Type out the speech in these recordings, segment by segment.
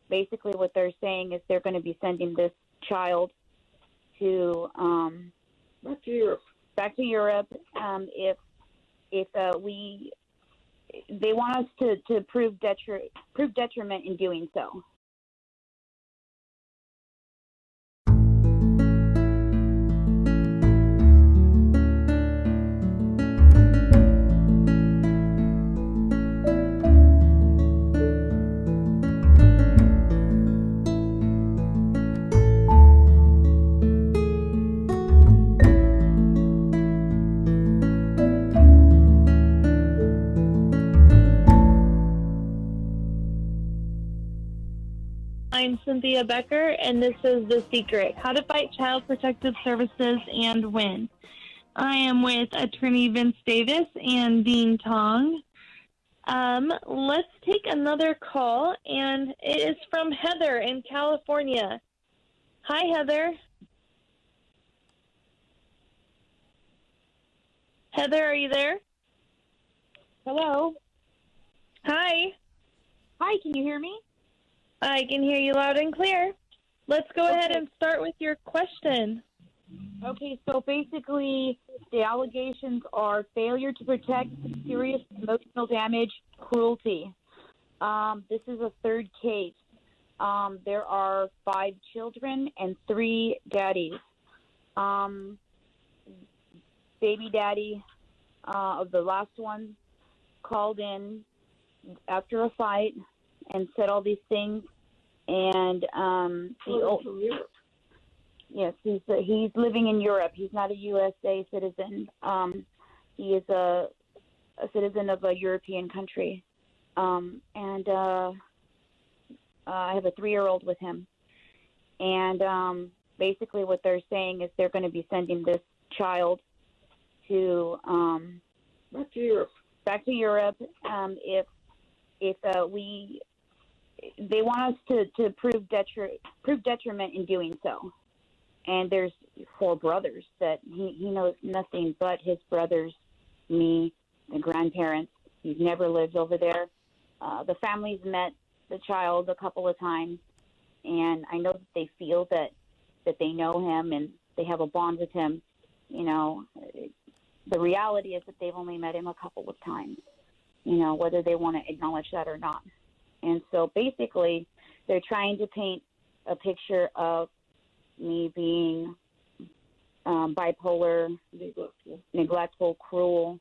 basically what they're saying is they're going to be sending this child to back to Europe if they want us to prove detriment in doing so. I'm Cynthia Becker, and this is The Secret, How to Fight Child Protective Services and Win. I am with Attorney Vince Davis and Dean Tong. Let's take another call, and it is from Heather in California. Hi, Heather. Heather, are you there? Hello. Hi. Hi, can you hear me? I can hear you loud and clear. Let's go ahead and start with your question. Okay, so basically the allegations are failure to protect, serious emotional damage, cruelty. This is a third case. There are 5 children and 3 daddies. Baby daddy of the last one called in after a fight and said all these things, and yes, he's living in Europe. He's not a USA citizen. He is a citizen of a European country, and I have a 3-year-old with him. And basically, what they're saying is they're going to be sending this child to back to Europe if they want us to prove detriment in doing so. And there's 4 brothers that he knows nothing but his brothers, me, the grandparents. He's never lived over there. The family's met the child a couple of times, and I know that they feel that they know him and they have a bond with him. You know, the reality is that they've only met him a couple of times, you know, whether they want to acknowledge that or not. And so basically, they're trying to paint a picture of me being bipolar, neglectful, cruel,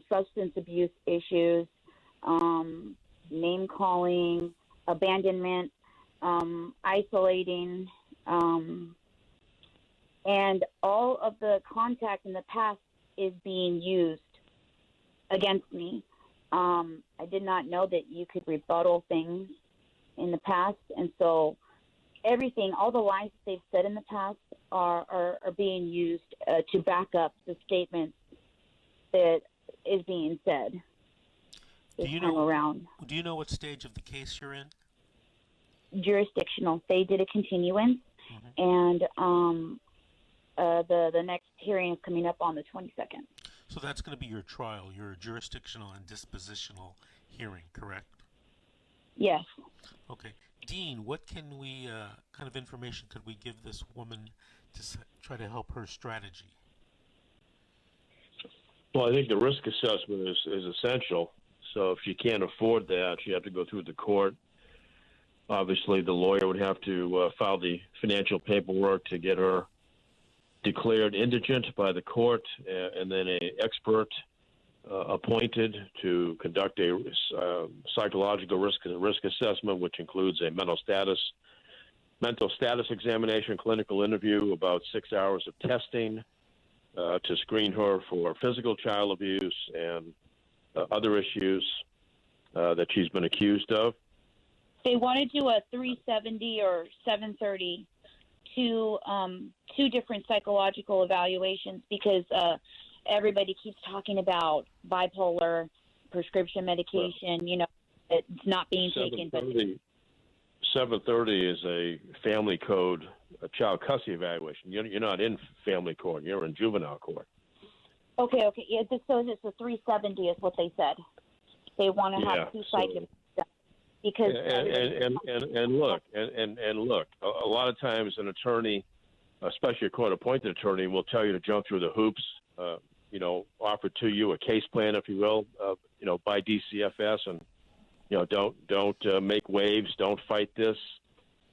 substance abuse issues, name-calling, abandonment, isolating, and all of the contact in the past is being used against me. I did not know that you could rebuttal things in the past, and so everything, all the lies that they've said in the past are being used to back up the statements that is being said this time around. Do you know what stage of the case you're in? Jurisdictional. They did a continuance, and the next hearing is coming up on the 22nd. So that's going to be your trial, your jurisdictional and dispositional hearing, correct? Yes. Okay. Dean, what can we, kind of information could we give this woman to try to help her strategy? Well, I think the risk assessment is essential. So if she can't afford that, she have to go through the court. Obviously, the lawyer would have to file the financial paperwork to get her declared indigent by the court, and then an expert appointed to conduct a psychological risk assessment, which includes a mental status examination, clinical interview, about 6 hours of testing to screen her for physical child abuse and other issues that she's been accused of. They want to do a 370 or 730 two different psychological evaluations because everybody keeps talking about bipolar, prescription medication, you know, it's not being taken. But 730 is a family code, a child custody evaluation. You're not in family court. You're in juvenile court. Okay. Yeah, so it's a 370 is what they said. They want to have 2 psychiatrists. because and look, a lot of times an attorney, especially a court-appointed attorney, will tell you to jump through the hoops. Offer to you a case plan, if you will, by DCFS, and don't make waves, don't fight this.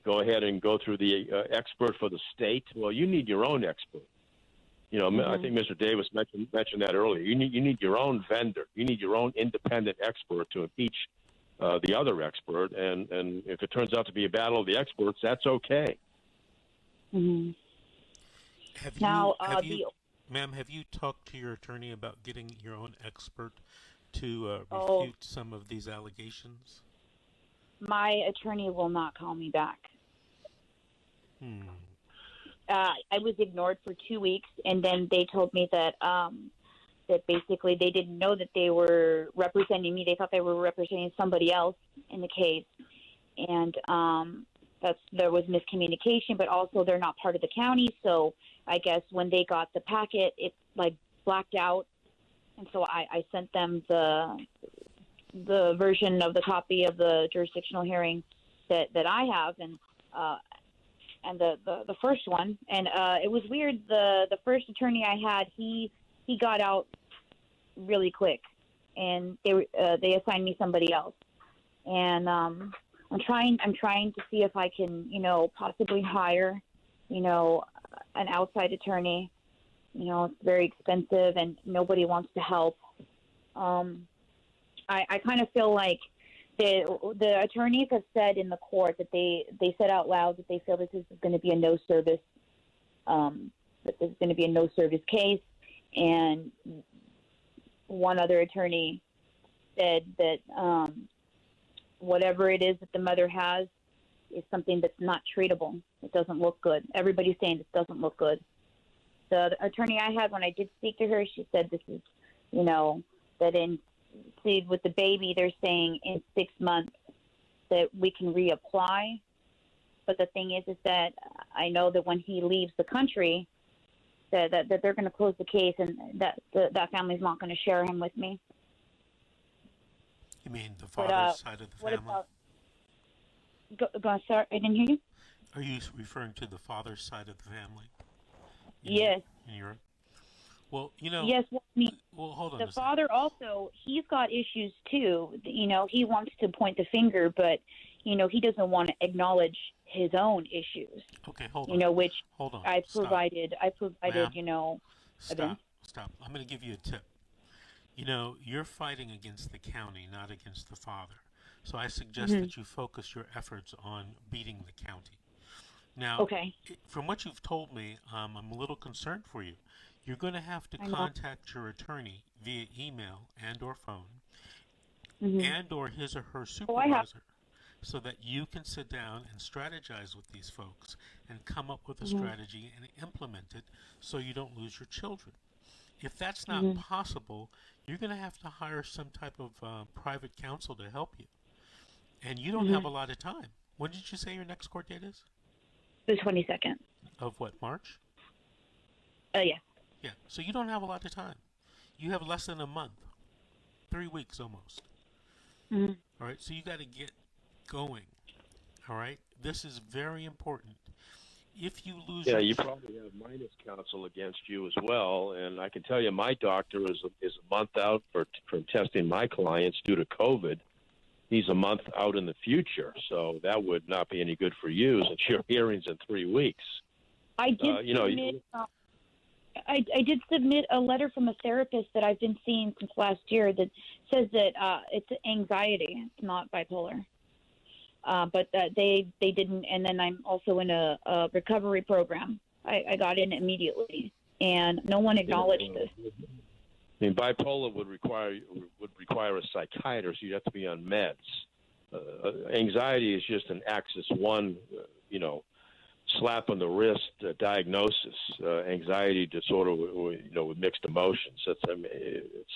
Go ahead and go through the expert for the state. Well, you need your own expert. I think Mr. Davis mentioned that earlier. You need your own vendor. You need your own independent expert to impeach the other expert. And if it turns out to be a battle of the experts, that's okay. Mm-hmm. Ma'am, have you talked to your attorney about getting your own expert to refute some of these allegations? My attorney will not call me back. I was ignored for 2 weeks, and then they told me that that basically they didn't know that they were representing me. They thought they were representing somebody else in the case, and there was miscommunication. But also, they're not part of the county, so I guess when they got the packet, it blacked out, and so I sent them the version of the copy of the jurisdictional hearing that I have, and the first one, and it was weird. The first attorney I had, he got out really quick, and they assigned me somebody else, and I'm trying to see if I can possibly hire an outside attorney. It's very expensive, and nobody wants to help. I kind of feel like the attorneys have said in the court that they said out loud that they feel that this is going to be a no service case, and one other attorney said that whatever it is that the mother has is something that's not treatable. It doesn't look good. Everybody's saying this doesn't look good. The attorney I had, when I did speak to her, she said this is, that with the baby, they're saying in 6 months that we can reapply. But the thing is that I know that when he leaves the country, that they're going to close the case, and that family's not going to share him with me. You mean the father's side of the family? Sorry, I didn't hear you. Are you referring to the father's side of the family? Yes. In Europe? Well, Yes, well, hold on. The father also, he's got issues too. He wants to point the finger, but he doesn't want to acknowledge his own issues. Okay, hold on. Which hold on. I provided. Stop. I'm going to give you a tip. You're fighting against the county, not against the father. So I suggest that you focus your efforts on beating the county. Now, from what you've told me, I'm a little concerned for you. You're going to have to contact your attorney via email and or phone and or his or her supervisor so that you can sit down and strategize with these folks and come up with a strategy and implement it so you don't lose your children. If that's not possible, you're going to have to hire some type of private counsel to help you. And you don't have a lot of time. When did you say your next court date is? The 22nd. Of what, March? Yeah. Yeah, so you don't have a lot of time. You have less than a month, 3 weeks almost. All right, so you got to get going. All right, this is very important. If you lose, you probably have minus counsel against you as well. And I can tell you, my doctor is a month out for testing my clients due to COVID. He's a month out in the future, so that would not be any good for you since your hearing's in 3 weeks. I did I did submit a letter from a therapist that I've been seeing since last year that says that it's anxiety, it's not bipolar. But they didn't, and then I'm also in a recovery program. I got in immediately, and no one acknowledged this. I mean, bipolar would require a psychiatrist. You'd have to be on meds. Anxiety is just an axis one, slap on the wrist diagnosis. Anxiety disorder, with mixed emotions. It's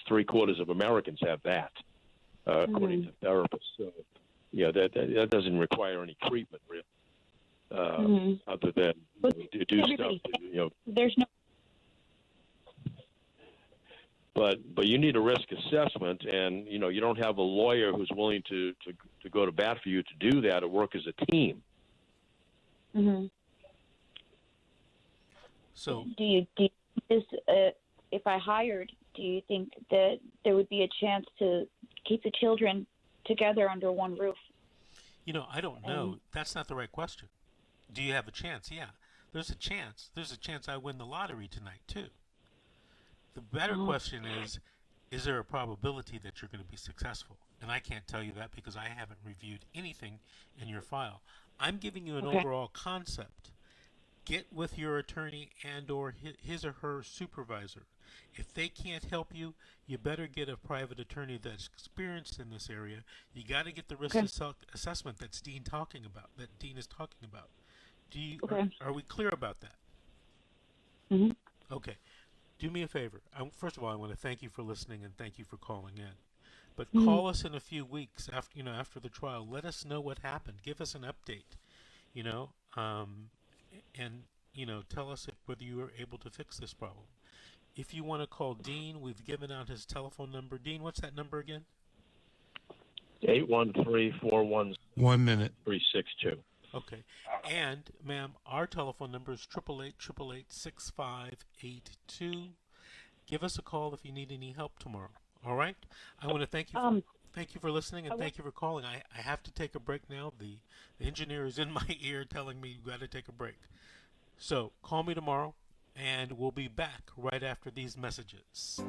3/4 of Americans have that, according to therapists. So, that doesn't require any treatment, really, other than do stuff. There's no. But you need a risk assessment, and you don't have a lawyer who's willing to to go to bat for you to do that or work as a team. Mm-hmm. So, do you this? If I hired, do you think that there would be a chance to keep the children together under one roof? I don't know. That's not the right question. Do you have a chance? Yeah, there's a chance. There's a chance I win the lottery tonight too. The better question is there a probability that you're going to be successful? And I can't tell you that because I haven't reviewed anything in your file. I'm giving you an overall concept. Get with your attorney and or his or her supervisor. If they can't help you, you better get a private attorney that's experienced in this area. You got to get the risk assessment that Dean is talking about. Are we clear about that? Mm-hmm. Okay. Do me a favor. First of all, I want to thank you for listening and thank you for calling in. But call us in a few weeks after the trial. Let us know what happened. Give us an update. And tell us whether you were able to fix this problem. If you want to call Dean, we've given out his telephone number. Dean, what's that number again? 813-410. 1 minute. 362. Okay. And, ma'am, our telephone number is 888-888-6582. Give us a call if you need any help tomorrow. All right? I want to thank you. Thank you for listening and thank you for calling. I have to take a break now. The engineer is in my ear telling me you got to take a break. So call me tomorrow, and we'll be back right after these messages.